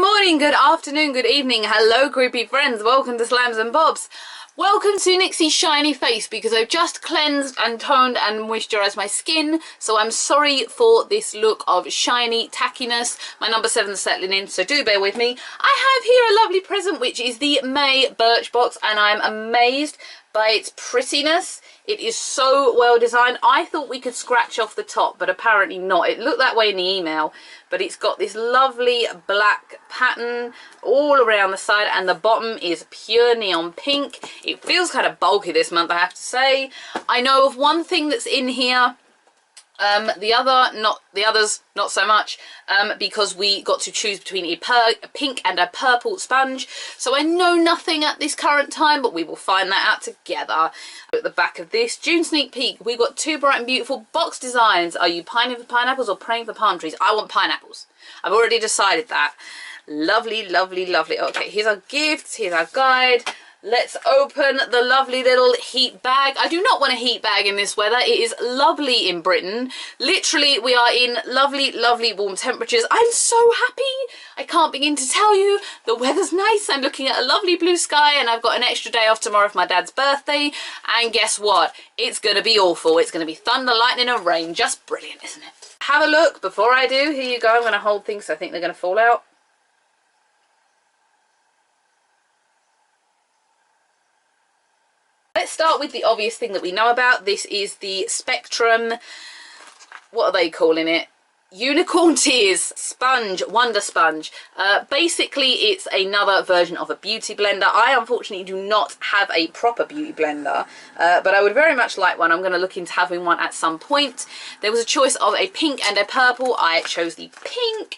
morning, good afternoon, good evening, hello groupie friends, welcome to Slams and Bobs. Welcome to Nixie's shiny face, because I've just cleansed and toned and moisturised my skin, so I'm sorry for this look of shiny tackiness. My number 7's settling in, so do bear with me. I have here a lovely present, which is the May Birchbox, and I'm amazed by its prettiness. It is so well designed. I thought we could scratch off the top, but apparently not. It looked that way in the email, but it's got this lovely black pattern all around the side, and the bottom is pure neon pink. It feels kind of bulky this month, I have to say. I know of one thing that's in here, the others not so much, because we got to choose between a pink and a purple sponge, so I know nothing at this current time, but we will find that out together. At the back of this June sneak peek, we got two bright and beautiful box designs. Are you pining for pineapples or praying for palm trees? I want pineapples. I've already decided that. Lovely, lovely, lovely. Okay, here's our gifts, here's our guide. Let's open the lovely little heat bag. I do not want a heat bag in this weather. It is lovely in Britain. Literally, we are in lovely, lovely warm temperatures. I'm so happy. I can't begin to tell you. The weather's nice. I'm looking at a lovely blue sky, and I've got an extra day off tomorrow for my dad's birthday. And guess what? It's going to be awful. It's going to be thunder, lightning and rain. Just brilliant, isn't it? Have a look. Before I do, here you go. I'm going to hold things so I think they're going to fall out. Let's start with the obvious thing that we know about. This is the Spectrum, what are they calling it? Unicorn Tears Sponge, Wonder Sponge. Basically, it's another version of a beauty blender. I unfortunately do not have a proper beauty blender, but I would very much like one. I'm going to look into having one at some point. There was a choice of a pink and a purple. I chose the pink.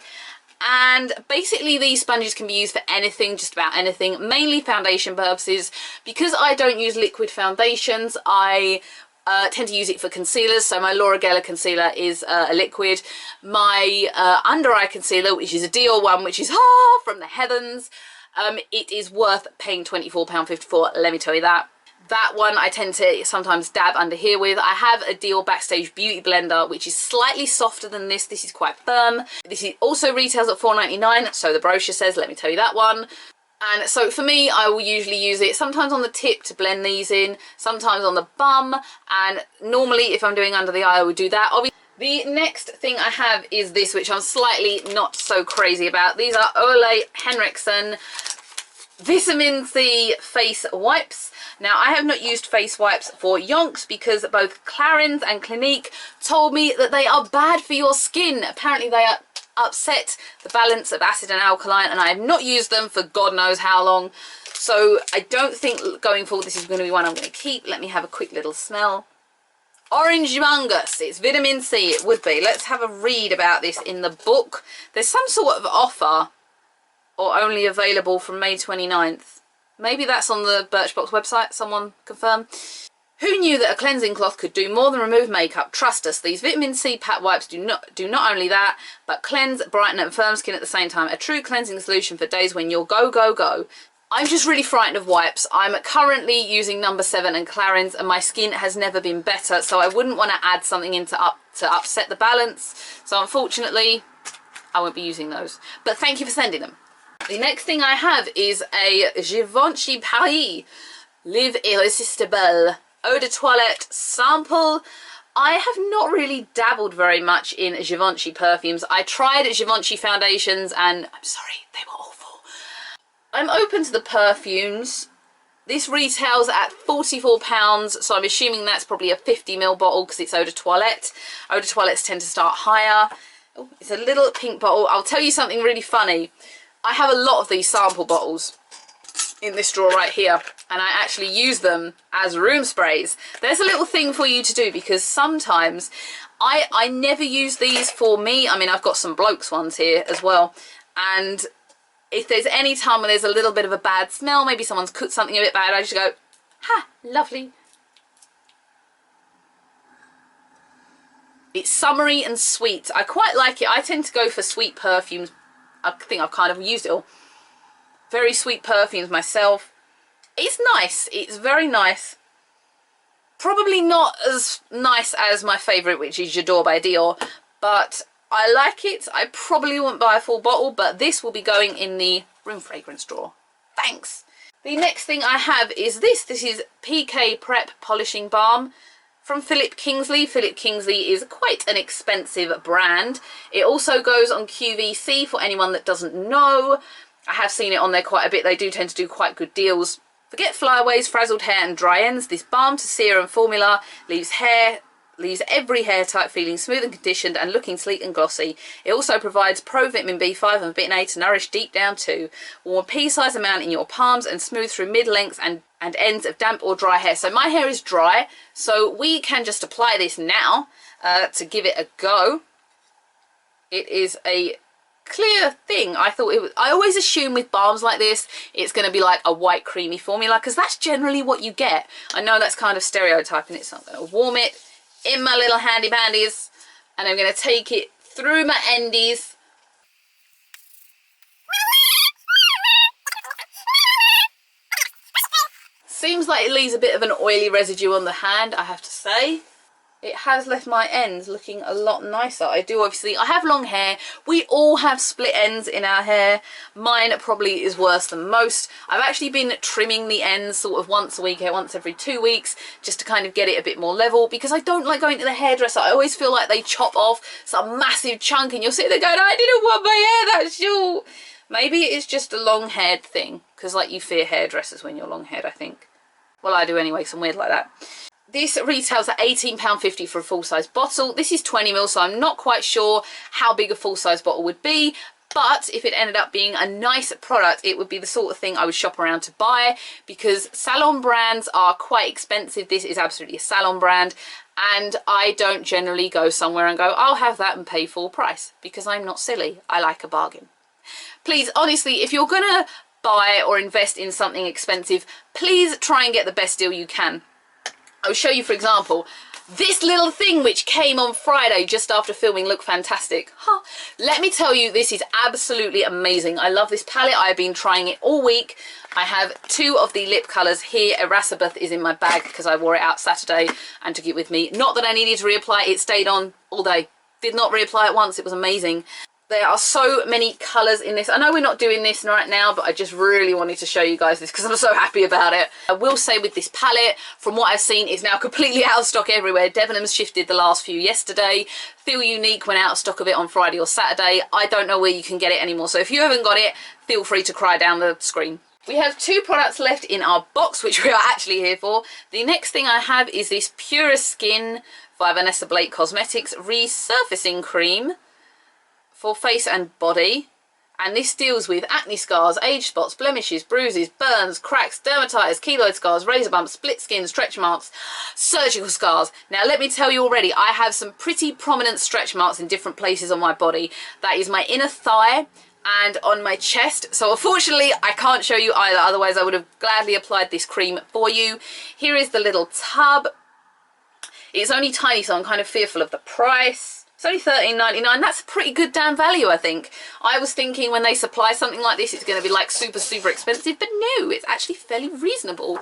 And basically these sponges can be used for anything, just about anything, mainly foundation purposes. Because I don't use liquid foundations, I tend to use it for concealers. So my Laura Geller concealer is a liquid. My under eye concealer, which is a Dior one, which is from the heavens, it is worth paying £24.54, let me tell you that. That one I tend to sometimes dab under here with. I have a Dior Backstage Beauty Blender, which is slightly softer than this. This is quite firm. This is also retails at £4.99, so the brochure says, let me tell you that one. And so for me, I will usually use it sometimes on the tip to blend these in, sometimes on the bum, and normally if I'm doing under the eye, I would do that. Obviously, the next thing I have is this, which I'm slightly not so crazy about. These are Ole Henriksen Vitamin C face wipes. Now, I have not used face wipes for yonks because both Clarins and Clinique told me that they are bad for your skin. Apparently they upset the balance of acid and alkaline, and I have not used them for God knows how long. So I don't think going forward this is going to be one I'm going to keep. Let me have a quick little smell. Orange Humongous. It's vitamin C, it would be. Let's have a read about this in the book. There's some sort of offer, or only available from May 29th. Maybe that's on the Birchbox website, someone confirm. Who knew that a cleansing cloth could do more than remove makeup? Trust us, these vitamin C pat wipes do not only that, but cleanse, brighten and firm skin at the same time. A true cleansing solution for days when you're go, go, go. I'm just really frightened of wipes. I'm currently using number 7 and Clarins, and my skin has never been better, so I wouldn't want to add something in to upset the balance. So unfortunately, I won't be using those. But thank you for sending them. The next thing I have is a Givenchy Paris Live Irrésistible Eau de Toilette sample. I have not really dabbled very much in Givenchy perfumes. I tried Givenchy foundations and I'm sorry, they were awful. I'm open to the perfumes. This retails at £44, so I'm assuming that's probably a 50ml bottle because it's Eau de Toilette. Eau de Toilettes tend to start higher. Oh, it's a little pink bottle. I'll tell you something really funny. I have a lot of these sample bottles in this drawer right here, and I actually use them as room sprays. There's a little thing for you to do, because sometimes I never use these for me. I mean, I've got some blokes ones here as well, and if there's any time when there's a little bit of a bad smell, maybe someone's cooked something a bit bad, I just go, ha, lovely. It's summery and sweet. I quite like it. I tend to go for sweet perfumes. I think I've kind of used it all. Very sweet perfumes myself. It's nice. It's very nice. Probably not as nice as my favourite, which is J'adore by Dior, but I like it. I probably won't buy a full bottle, but this will be going in the room fragrance drawer. Thanks. The next thing I have is this. This is PK Prep Polishing Balm from Philip Kingsley. Philip Kingsley is quite an expensive brand. It also goes on QVC for anyone that doesn't know. I have seen it on there quite a bit. They do tend to do quite good deals. Forget flyaways, frazzled hair and dry ends. This balm to serum formula leaves every hair type feeling smooth and conditioned and looking sleek and glossy. It also provides pro vitamin B5 and vitamin A to nourish deep down too. Warm a pea-sized amount in your palms and smooth through mid-lengths and ends of damp or dry hair. So my hair is dry, so we can just apply this now to give it a go. It is a clear thing. I always assume with balms like this it's going to be like a white creamy formula, because that's generally what you get. I know that's kind of stereotyping it, so I'm going to warm it in my little handy bandies and I'm going to take it through my endies. Seems like it leaves a bit of an oily residue on the hand, I have to say. It has left my ends looking a lot nicer. I have long hair. We all have split ends in our hair. Mine probably is worse than most. I've actually been trimming the ends sort of once a week, once every 2 weeks, just to kind of get it a bit more level, because I don't like going to the hairdresser. I always feel like they chop off some massive chunk and you're sitting there going, I didn't want my hair that short. Maybe it's just a long-haired thing, because like you fear hairdressers when you're long-haired, I think. Well, I do anyway, so I'm weird like that. This retails at £18.50 for a full-size bottle. This is 20ml, so I'm not quite sure how big a full-size bottle would be. But if it ended up being a nice product, it would be the sort of thing I would shop around to buy, because salon brands are quite expensive. This is absolutely a salon brand, and I don't generally go somewhere and go, I'll have that and pay full price, because I'm not silly. I like a bargain. Please, honestly, if you're going to buy or invest in something expensive, please try and get the best deal you can. I'll show you, for example, this little thing which came on Friday just after filming looked fantastic. Let me tell you, this is absolutely amazing. I love this palette. I've been trying it all week. I have 2 of the lip colours here. Erasabeth is in my bag because I wore it out Saturday and took it with me. Not that I needed to reapply. It stayed on all day. Did not reapply it once. It was amazing. There are so many colours in this. I know we're not doing this right now, but I just really wanted to show you guys this because I'm so happy about it. I will say with this palette, from what I've seen, it's now completely out of stock everywhere. Debenhams shifted the last few yesterday. Feel Unique went out of stock of it on Friday or Saturday. I don't know where you can get it anymore. So if you haven't got it, feel free to cry down the screen. We have 2 products left in our box, which we are actually here for. The next thing I have is this Pure Skin by Vanessa Blake Cosmetics Resurfacing Cream for face and body, and this deals with acne scars, age spots, blemishes, bruises, burns, cracks, dermatitis, keloid scars, razor bumps, split skin, stretch marks, surgical scars. Now let me tell you already, I have some pretty prominent stretch marks in different places on my body. That is my inner thigh and on my chest, so unfortunately I can't show you either, otherwise I would have gladly applied this cream for you. Here is the little tub. It's only tiny, so I'm kind of fearful of the price. It's only $13.99. That's a pretty good damn value, I think. I was thinking when they supply something like this, it's going to be like super, super expensive. But no, it's actually fairly reasonable.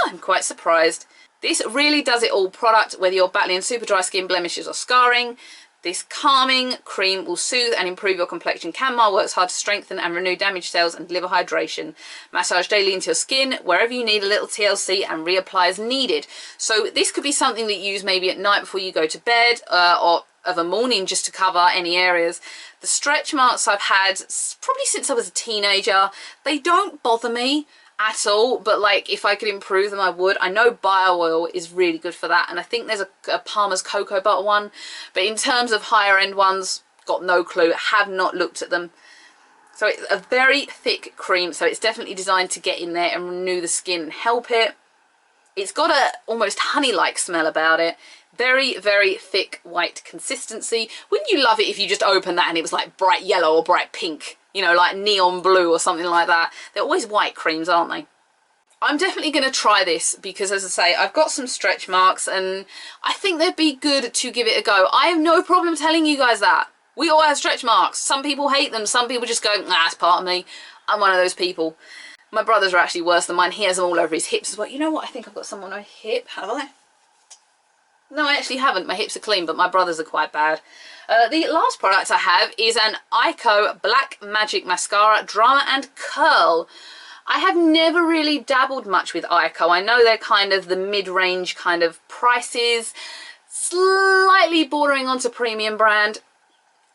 I'm quite surprised. This really does it all product, whether you're battling super dry skin, blemishes or scarring. This calming cream will soothe and improve your complexion. Chamomile works hard to strengthen and renew damaged cells and deliver hydration. Massage daily into your skin, wherever you need a little TLC, and reapply as needed. So this could be something that you use maybe at night before you go to bed, or of a morning, just to cover any areas. The stretch marks I've had probably since I was a teenager. They don't bother me at all, but like if I could improve them I would. I know bio oil is really good for that, and I think there's a Palmer's cocoa butter one, but in terms of higher end ones, got no clue, have not looked at them. So it's a very thick cream, so it's definitely designed to get in there and renew the skin and help it. It's got a almost honey-like smell about it. Very, very thick white consistency. Wouldn't you love it if you just opened that and it was like bright yellow or bright pink? You know, like neon blue or something like that. They're always white creams, aren't they? I'm definitely going to try this because, as I say, I've got some stretch marks and I think they'd be good to give it a go. I have no problem telling you guys that. We all have stretch marks. Some people hate them. Some people just go, nah, it's part of me. I'm one of those people. My brothers are actually worse than mine. He has them all over his hips as well. You know what? I think I've got some on my hip. Have I? No, I actually haven't. My hips are clean, but my brothers are quite bad. The last product I have is an Ico Black Magic Mascara Drama and Curl. I have never really dabbled much with Ico. I know they're kind of the mid-range kind of prices, slightly bordering onto premium brand.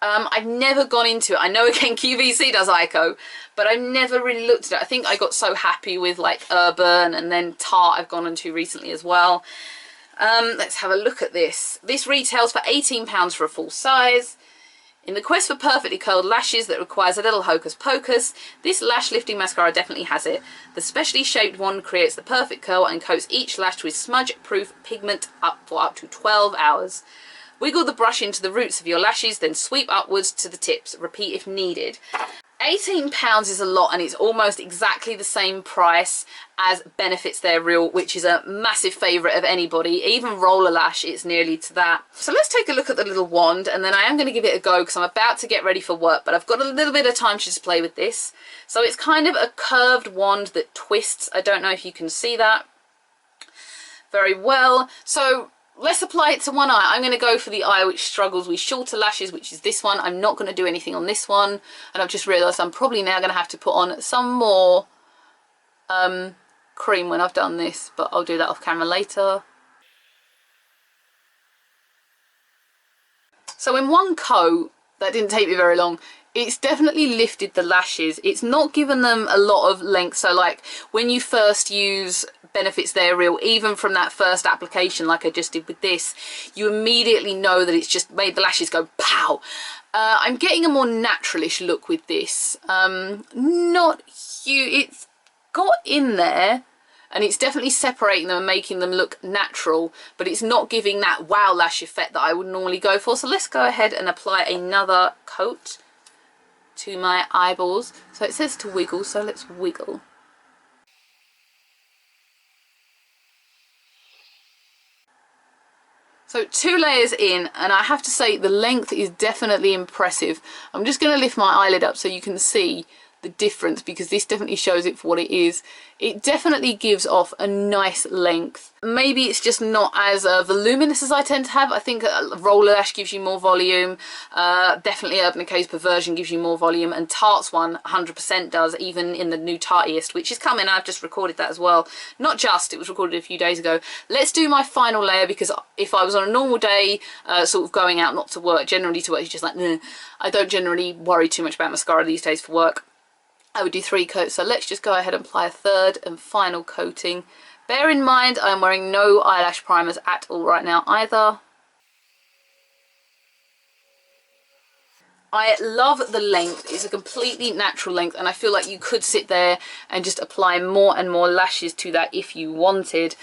I've never gone into it. I know again QVC does Ico, but I've never really looked at it. I think I got so happy with like Urban, and then Tarte I've gone into recently as well. Let's have a look at this. This retails for £18 for a full size. In the quest for perfectly curled lashes that requires a little hocus pocus, this lash lifting mascara definitely has it. The specially shaped wand creates the perfect curl and coats each lash with smudge proof pigment for up to 12 hours. Wiggle the brush into the roots of your lashes, then sweep upwards to the tips. Repeat if needed. £18 is a lot, and it's almost exactly the same price as Benefits They're Real, which is a massive favourite of anybody. Even Roller Lash, it's nearly to that. So let's take a look at the little wand, and then I am going to give it a go because I'm about to get ready for work, but I've got a little bit of time to just play with this. So it's kind of a curved wand that twists. I don't know if you can see that very well. So let's apply it to one eye. I'm going to go for the eye which struggles with shorter lashes, which is this one. I'm not going to do anything on this one. And I've just realised I'm probably now going to have to put on some more cream when I've done this, but I'll do that off camera later. So in one coat, that didn't take me very long, it's definitely lifted the lashes. It's not given them a lot of length. So like when you first use Benefits They're Real, even from that first application like I just did with this, you immediately know that it's just made the lashes go pow. I'm getting a more naturalish look with this. Not huge. It's got in there, and it's definitely separating them and making them look natural, but it's not giving that wow lash effect that I would normally go for. So let's go ahead and apply another coat to my eyeballs. So it says to wiggle, so let's wiggle. So 2 layers in, and I have to say the length is definitely impressive. I'm just going to lift my eyelid up so you can see the difference, because this definitely shows it for what it is. It definitely gives off a nice length. Maybe it's just not as voluminous as I tend to have. I think Roller Lash gives you more volume. Definitely Urban Decay's Perversion gives you more volume, and Tarte's one 100% does, even in the new Tarteist, which is coming. I've just recorded that as well. Not just, it was recorded a few days ago. Let's do my final layer, because if I was on a normal day, sort of going out, not to work, generally to work, it's just like, nah. I don't generally worry too much about mascara these days for work. I would do 3 coats, so let's just go ahead and apply a third and final coating. Bear in mind I'm wearing no eyelash primers at all right now either. I love the length. It's a completely natural length, and I feel like you could sit there and just apply more and more lashes to that if you wanted.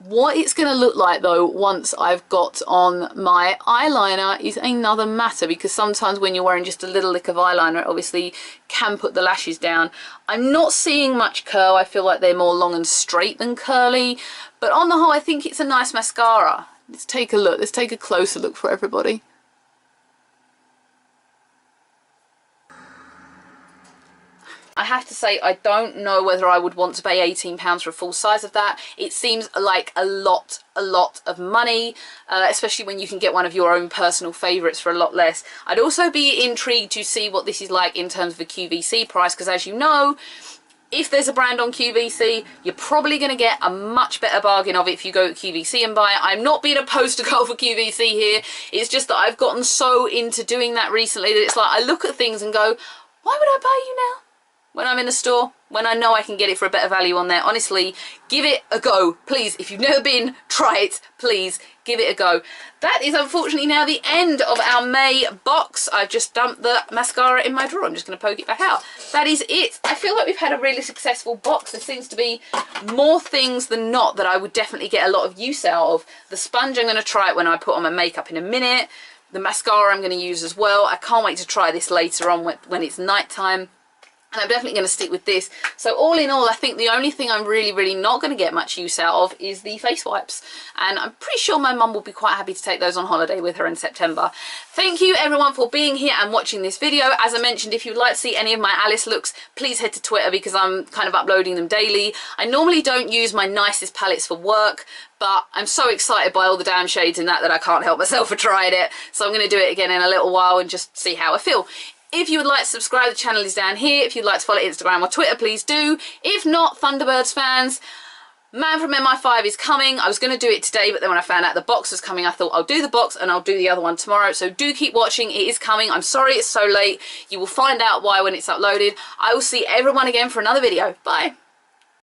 What it's going to look like though once I've got on my eyeliner is another matter, because sometimes when you're wearing just a little lick of eyeliner, it obviously can put the lashes down. I'm not seeing much curl. I feel like they're more long and straight than curly, but on the whole I think it's a nice mascara. Let's take a look. Let's take a closer look for everybody. I have to say, I don't know whether I would want to pay £18 for a full size of that. It seems like a lot of money, especially when you can get one of your own personal favourites for a lot less. I'd also be intrigued to see what this is like in terms of a QVC price, because as you know, if there's a brand on QVC, you're probably going to get a much better bargain of it if you go to QVC and buy it. I'm not being a poster girl for QVC here. It's just that I've gotten so into doing that recently that it's like I look at things and go, why would I buy you now? When I'm in a store, when I know I can get it for a better value on there. Honestly, give it a go. Please, if you've never been, try it. Please, give it a go. That is unfortunately now the end of our May box. I've just dumped the mascara in my drawer. I'm just going to poke it back out. That is it. I feel like we've had a really successful box. There seems to be more things than not that I would definitely get a lot of use out of. The sponge, I'm going to try it when I put on my makeup in a minute. The mascara I'm going to use as well. I can't wait to try this later on when it's nighttime. and I'm definitely going to stick with this. So all in all, I think the only thing I'm really not going to get much use out of is the face wipes. And I'm pretty sure my mum will be quite happy to take those on holiday with her in September. Thank you everyone for being here and watching this video. As I mentioned, if you'd like to see any of my Alice looks, please head to Twitter because I'm kind of uploading them daily. I normally don't use my nicest palettes for work, but I'm so excited by all the damn shades in that I can't help myself for trying it. So I'm going to do it again in a little while and just see how I feel. If you would like to subscribe, the channel is down here. If you'd like to follow Instagram or Twitter, please do. If not, Thunderbirds fans, Man from MI5 is coming. I was going to do it today, but then when I found out the box was coming, I thought I'll do the box and I'll do the other one tomorrow. So do keep watching. It is coming. I'm sorry it's so late. You will find out why when it's uploaded. I will see everyone again for another video. Bye.